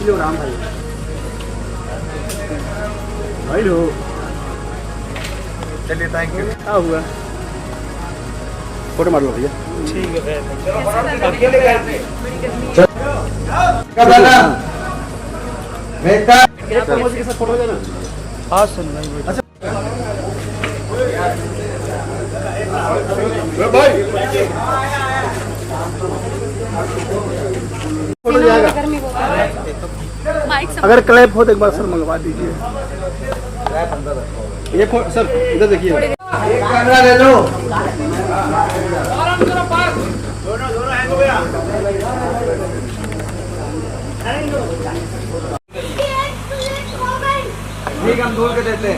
लो राम भाई भाई लो। चलिए थैंक यू। क्या हुआ? फोटो मार लो भैया। ठीक है के साथ फोटो देना। हाँ सुन भाई। अच्छा भाई फोटो जाएगा। अगर क्लैप हो तो एक बार सर मंगवा दीजिए। ये सर इधर देखिए। कैमरा ले लो। ठीक हम धोल के देते हैं।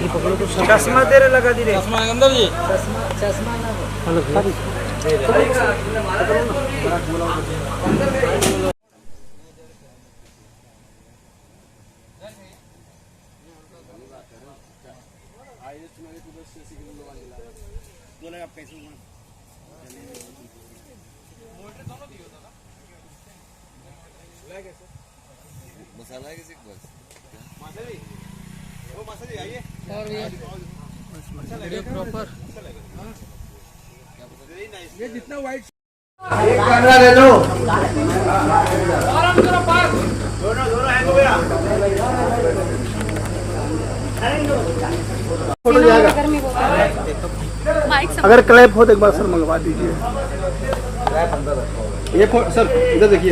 चश्मा तेरे लगा दी रे। चश्मा अंदर जी। चश्मा मसाला है किसी बस वो मसा जी आइए। और ये प्रॉपर ये जितना वाइट कैमरा ले लो। दोनों हैंग हो गया। फोटो जाएगा। अगर क्लैप हो तो एक बार सर मंगवा दीजिए। ये सर इधर देखिए।